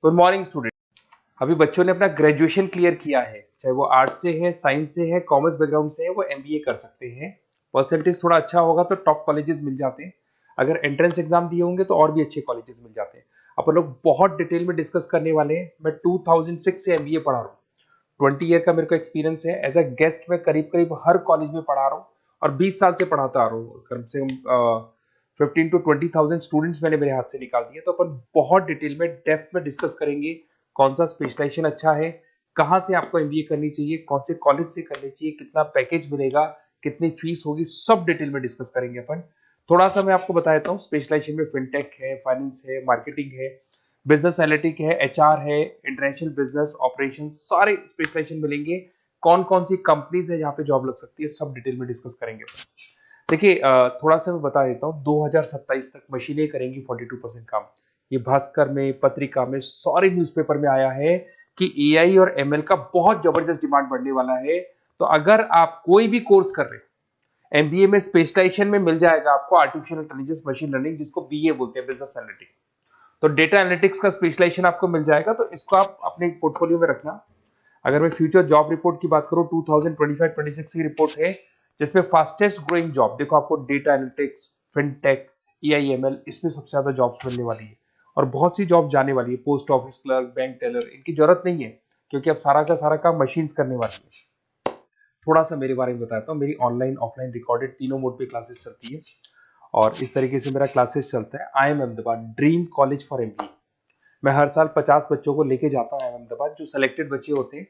Good morning student. अभी बच्चों ने अपना ग्रेजुएशन क्लियर किया है, चाहे वो आर्ट से है, साइंस से है, कॉमर्स बैकग्राउंड से है, वो एमबीए कर सकते हैं। परसेंटेज थोड़ा अच्छा होगा तो टॉप कॉलेजेस मिल जाते हैं। अगर एंट्रेंस एग्जाम दिए होंगे तो और भी अच्छे कॉलेजेस मिल जाते हैं। अपन लोग बहुत डिटेल में डिस्कस करने वाले हैं। मैं 2006 से एमबीए पढ़ा रहा हूँ। 20 ईयर का मेरे को एक्सपीरियंस है। एज अ गेस्ट मैं करीब करीब हर कॉलेज में पढ़ा रहा हूँ और 20 साल से पढ़ाता आ रहा हूँ। कम से कम 15 to 20 thousand स्टूडेंट्स मैंने मेरे हाथ से निकाल दिए। तो अपन बहुत डिटेल में डेप्थ में डिस्कस करेंगे कौन सा स्पेशलाइजेशन अच्छा है, कहाँ से आपको एमबीए करनी चाहिए, कौन से कॉलेज से करनी चाहिए, कितना पैकेज मिलेगा, कितनी फीस होगी, सब डिटेल में डिस्कस करेंगे अपन। थोड़ा सा मैं आपको बता देता हूँ। स्पेशलाइजेशन में फिनटेक है, फाइनेंस है, मार्केटिंग है, बिजनेस एनालिटिक है, एचआर है, इंटरनेशनल बिजनेस ऑपरेशन, सारे स्पेशलाइजेशन मिलेंगे। कौन कौन सी कंपनीज है जहाँ पे जॉब लग सकती है, सब डिटेल में डिस्कस करेंगे अपन। देखिए, थोड़ा सा मैं बता देता हूँ। 2027 तक मशीनें करेंगी 42% काम। ये भास्कर में, पत्रिका में, सारे न्यूज़पेपर में आया है कि एआई और एमएल का बहुत जबरदस्त डिमांड बढ़ने वाला है। तो अगर आप कोई भी कोर्स कर रहे हैं, एमबीए में स्पेशलाइजेशन में मिल जाएगा आपको आर्टिफिशियल इंटेलिजेंस, मशीन लर्निंग, जिसको बीए बोलते हैं, बिजनेस एनालिटिक्स। तो डेटा एनालिटिक्स का स्पेशलाइजेशन आपको मिल जाएगा, तो इसको आप अपने पोर्टफोलियो में रखना। अगर मैं फ्यूचर जॉब रिपोर्ट की बात करूं, 2025-26 की रिपोर्ट है, जिसमें फास्टेस्ट ग्रोइंग जॉब देखो आपको डेटा एनालिटिक्स, फिनटेक, एआईएमएल, इसमें सबसे ज्यादा जॉब्स मिलने वाली है। और बहुत सी जॉब जाने वाली है। Post office clerk, bank teller, इनकी जरूरत नहीं है क्योंकि अब सारा का सारा काम मशीन्स करने वाली है। थोड़ा सा मेरे बारे में बताता हूँ। मेरी ऑनलाइन ऑफलाइन रिकॉर्डेड तीनों मोड पे क्लासेस चलती है और इस तरीके से मेरा क्लासेस चलता है। I am Ahmedabad dream college for MBA. मैं हर साल 50 बच्चों को लेके जाता हूँ अहमदाबाद। जो सिलेक्टेड बच्चे होते हैं,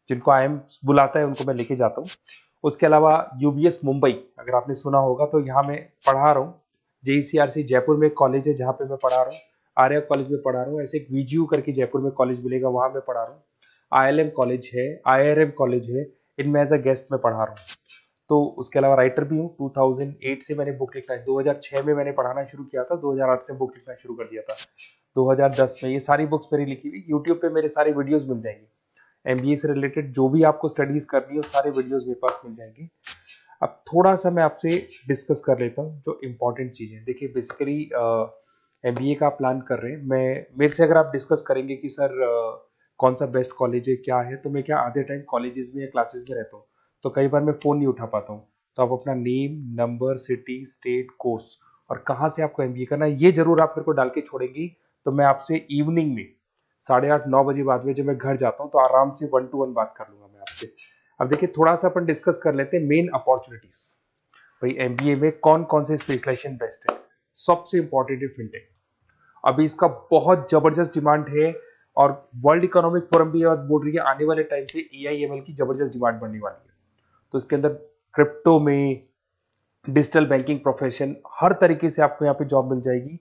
जिनको आईएम बुलाता है, उनको मैं लेके जाता हूँ। उसके अलावा यूबीएस मुंबई, अगर आपने सुना होगा, तो यहाँ मैं पढ़ा रहा हूँ। जेईसीआरसी जयपुर में एक कॉलेज है जहाँ पे मैं पढ़ा रहा हूँ। आर्या कॉलेज में पढ़ा रहा हूँ। ऐसे एक वीजीयू करके जयपुर में कॉलेज मिलेगा, वहां मैं पढ़ा रहा हूँ। आईएलएम कॉलेज है, आईआरएम कॉलेज है, इनमें एज अ गेस्ट में पढ़ा रहा हूँ। तो उसके अलावा राइटर भी हूँ। 2008 से मैंने बुक लिखना है। 2006 में मैंने पढ़ाना शुरू किया था, 2008 से बुक लिखना शुरू कर दिया था। 2010 में ये सारी बुक्स मेरी लिखी हुई यूट्यूब पे मेरे सारे वीडियोस मिल जाएंगे। एमबीए से रिलेटेड जो भी आपको स्टडीज करनी हो, सारे वीडियोस मेरे पास मिल जाएंगे। अब थोड़ा सा मैं आपसे डिस्कस कर लेता हूँ जो इंपॉर्टेंट चीजें। देखिए, बेसिकली एमबीए का प्लान कर रहे हैं, मैं मेरे से अगर आप डिस्कस करेंगे कि सर कौन सा बेस्ट कॉलेज है, क्या है, तो मैं क्या आधे टाइम कॉलेजेस में या क्लासेस में रहता हूँ, तो कई बार मैं फोन नहीं उठा पाता हूँ। तो आप अपना name, number, city, state, course और कहाँ से आपको एमबीए करना है, ये जरूर आप मेरे को डाल के छोड़ेंगी। तो मैं आपसे इवनिंग में 8:30-9 बजे बाद में जब मैं घर जाता हूँ तो आराम से 1-to-1 बात कर लूंगा मैं आपसे। अब देखिए, थोड़ा सा अपन डिस्कस कर लेते हैं मेन अपॉर्चुनिटीज। भाई, एमबीए में कौन कौन से स्पेशलाइजेशन बेस्ट है। सबसे इंपॉर्टेंट है फिनटेक। अभी इसका बहुत जबरदस्त डिमांड है और वर्ल्ड इकोनॉमिक फोरम भी ये बोल रही है आने वाले टाइम पे एआईएमएल की जबरदस्त डिमांड बढ़ने वाली है। तो इसके अंदर क्रिप्टो में, डिजिटल बैंकिंग प्रोफेशन, हर तरीके से आपको यहाँ पे जॉब मिल जाएगी।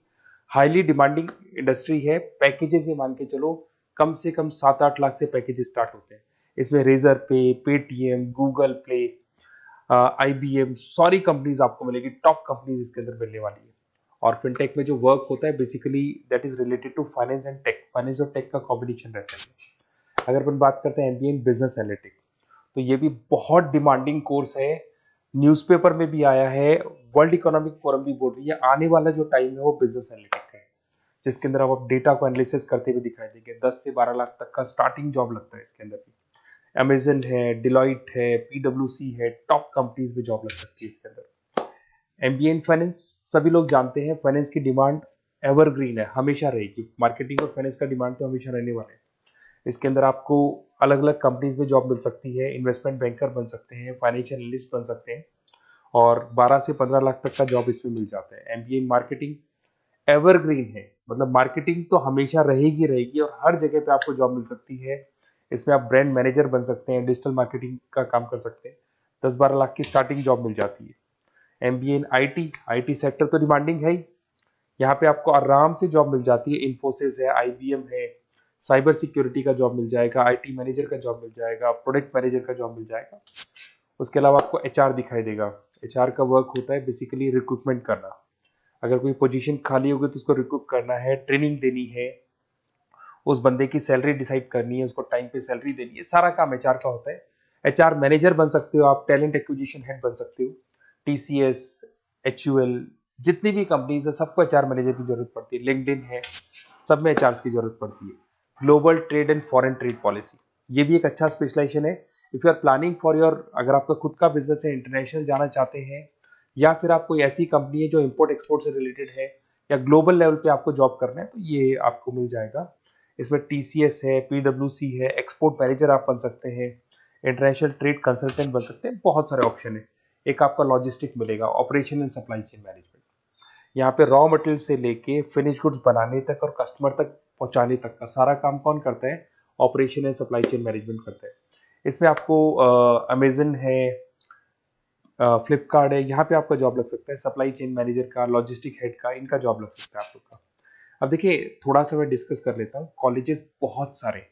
हाईली डिमांडिंग इंडस्ट्री है। पैकेजेस ये मान के चलो कम से कम 7-8 लाख से पैकेजेस स्टार्ट होते हैं। इसमें रेजर पे, पेटीएम, गूगल प्ले, आईबीएम, सारी कंपनीज आपको मिलेगी। टॉप कंपनीज इसके अंदर मिलने वाली है। और फिनटेक में जो वर्क होता है basically that is related to finance and tech. Finance और टेक का कॉम्बिनेशन रहता है। अगर अपन बात करते हैं एमबीए इन बिजनेस एनालिटिक्स, तो ये भी बहुत डिमांडिंग कोर्स है। न्यूज़पेपर में भी आया है, वर्ल्ड इकोनॉमिक फोरम भी बोल रही है आने वाला जो टाइम है वो बिजनेस एनालिटिक्स का है, जिसके अंदर आप डेटा को एनालिसिस करते हुए दिखाई देंगे। 10 से 12 लाख तक का स्टार्टिंग जॉब लगता है इसके अंदर भी। अमेजन है, डिलॉइट है, पीडब्ल्यूसी है, टॉप कंपनीज में जॉब लग सकती है इसके अंदर। एमबीए इन फाइनेंस, सभी लोग जानते हैं फाइनेंस की डिमांड एवरग्रीन है, हमेशा रहेगी। मार्केटिंग और फाइनेंस का डिमांड तो हमेशा रहने वाला है। इसके अंदर आपको अलग अलग कंपनीज में जॉब मिल सकती है। इन्वेस्टमेंट बैंकर बन सकते हैं, फाइनेंशियल एनालिस्ट बन सकते हैं और 12 से 15 लाख तक का जॉब इसमें मिल जाता है। एमबीए इन मार्केटिंग एवरग्रीन है, मतलब मार्केटिंग तो हमेशा रहेगी रहेगी और हर जगह पे आपको जॉब मिल सकती है। इसमें आप ब्रांड मैनेजर बन सकते हैं, डिजिटल मार्केटिंग का काम कर सकते हैं। 10-12 लाख की स्टार्टिंग जॉब मिल जाती है। MBA in IT, IT sector तो डिमांडिंग है ही। यहाँ पे आपको आराम से जॉब मिल जाती है। इन्फोसिस है, आईबीएम है, साइबर सिक्योरिटी का जॉब मिल जाएगा, आईटी मैनेजर का जॉब मिल जाएगा, प्रोडक्ट मैनेजर का जॉब मिल जाएगा। उसके अलावा आपको एचआर दिखाई देगा। एचआर का वर्क होता है बेसिकली रिक्रूटमेंट करना। अगर कोई पोजीशन खाली होगी तो उसको रिक्रूट करना है, ट्रेनिंग देनी है, उस बंदे की सैलरी डिसाइड करनी है, उसको टाइम पे सैलरी देनी है, सारा काम एचआर का होता है। एचआर मैनेजर बन सकते हो आप, टैलेंट एक्विजिशन हेड बन सकते हो। टीसीएस, एचयूएल, जितनी भी कंपनीज है सबको एचआर मैनेजर की जरूरत पड़ती है। लिंक्डइन है, सब में एचआर की जरूरत पड़ती है। Global trade and foreign trade policy, ये भी एक अच्छा स्पेशलाइजेशन है। If you are planning for your, अगर आपका खुद का बिजनेस है, इंटरनेशनल जाना चाहते हैं, या फिर आप कोई ऐसी कंपनी है जो इंपोर्ट एक्सपोर्ट से रिलेटेड है, या ग्लोबल लेवल पे आपको जॉब करना है, तो ये आपको मिल जाएगा। इसमें टीसीएस है, पीडब्ल्यूसी है, एक्सपोर्ट मैनेजर आप बन सकते हैं, इंटरनेशनल ट्रेड कंसल्टेंट बन सकते हैं, बहुत सारे ऑप्शन है। एक आपका लॉजिस्टिक मिलेगा, operation and supply chain management, यहाँ पे रॉ मटेरियल से लेके फिनिश गुड्स बनाने तक और कस्टमर तक पहुंचाने तक का सारा काम कौन करता है? Operation and supply chain management करता है। इसमें आपको अमेजन है, फ्लिपकार्ट है, यहाँ पे आपका जॉब लग सकता है, सप्लाई चेन मैनेजर का, लॉजिस्टिक हेड का, इनका जॉब लग सकता है आप लोग का। अब देखिए थोड़ा सा मैं डिस्कस कर लेता हूँ। कॉलेजेस बहुत सारे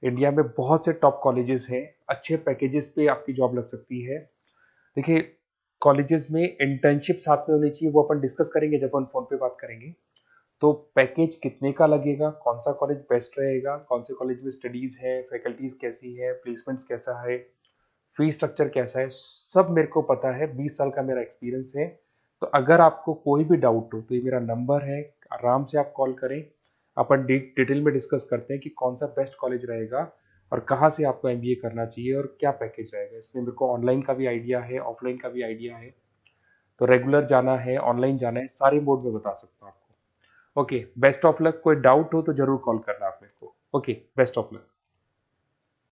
इंडिया में, बहुत से टॉप कॉलेजेस हैं, अच्छे पैकेजेस पे आपकी जॉब लग सकती है। देखिए कॉलेजेस में इंटर्नशिप साथ में होनी चाहिए, वो अपन डिस्कस करेंगे जब अपन फोन पे बात करेंगे। तो पैकेज कितने का लगेगा, कौन सा कॉलेज बेस्ट रहेगा, कौन से कॉलेज में स्टडीज है, फैकल्टीज कैसी है, प्लेसमेंट्स कैसा है, फी स्ट्रक्चर कैसा है, सब मेरे को पता है, 20 साल का मेरा एक्सपीरियंस है। तो अगर आपको कोई भी डाउट हो तो ये मेरा नंबर है, आराम से आप कॉल करें, अपन डिटेल में डिस्कस करते हैं कि कौन सा बेस्ट कॉलेज रहेगा और कहाँ से आपको एमबीए करना चाहिए और क्या पैकेज रहेगा। इसमें मेरे को ऑनलाइन का भी आइडिया है, ऑफलाइन का भी आइडिया है, तो रेगुलर जाना है, ऑनलाइन जाना है, सारे मोड में बता सकता हूँ आपको। Okay, best of luck. कोई डाउट हो तो जरूर कॉल करना आप मेरे को। Okay, best of luck.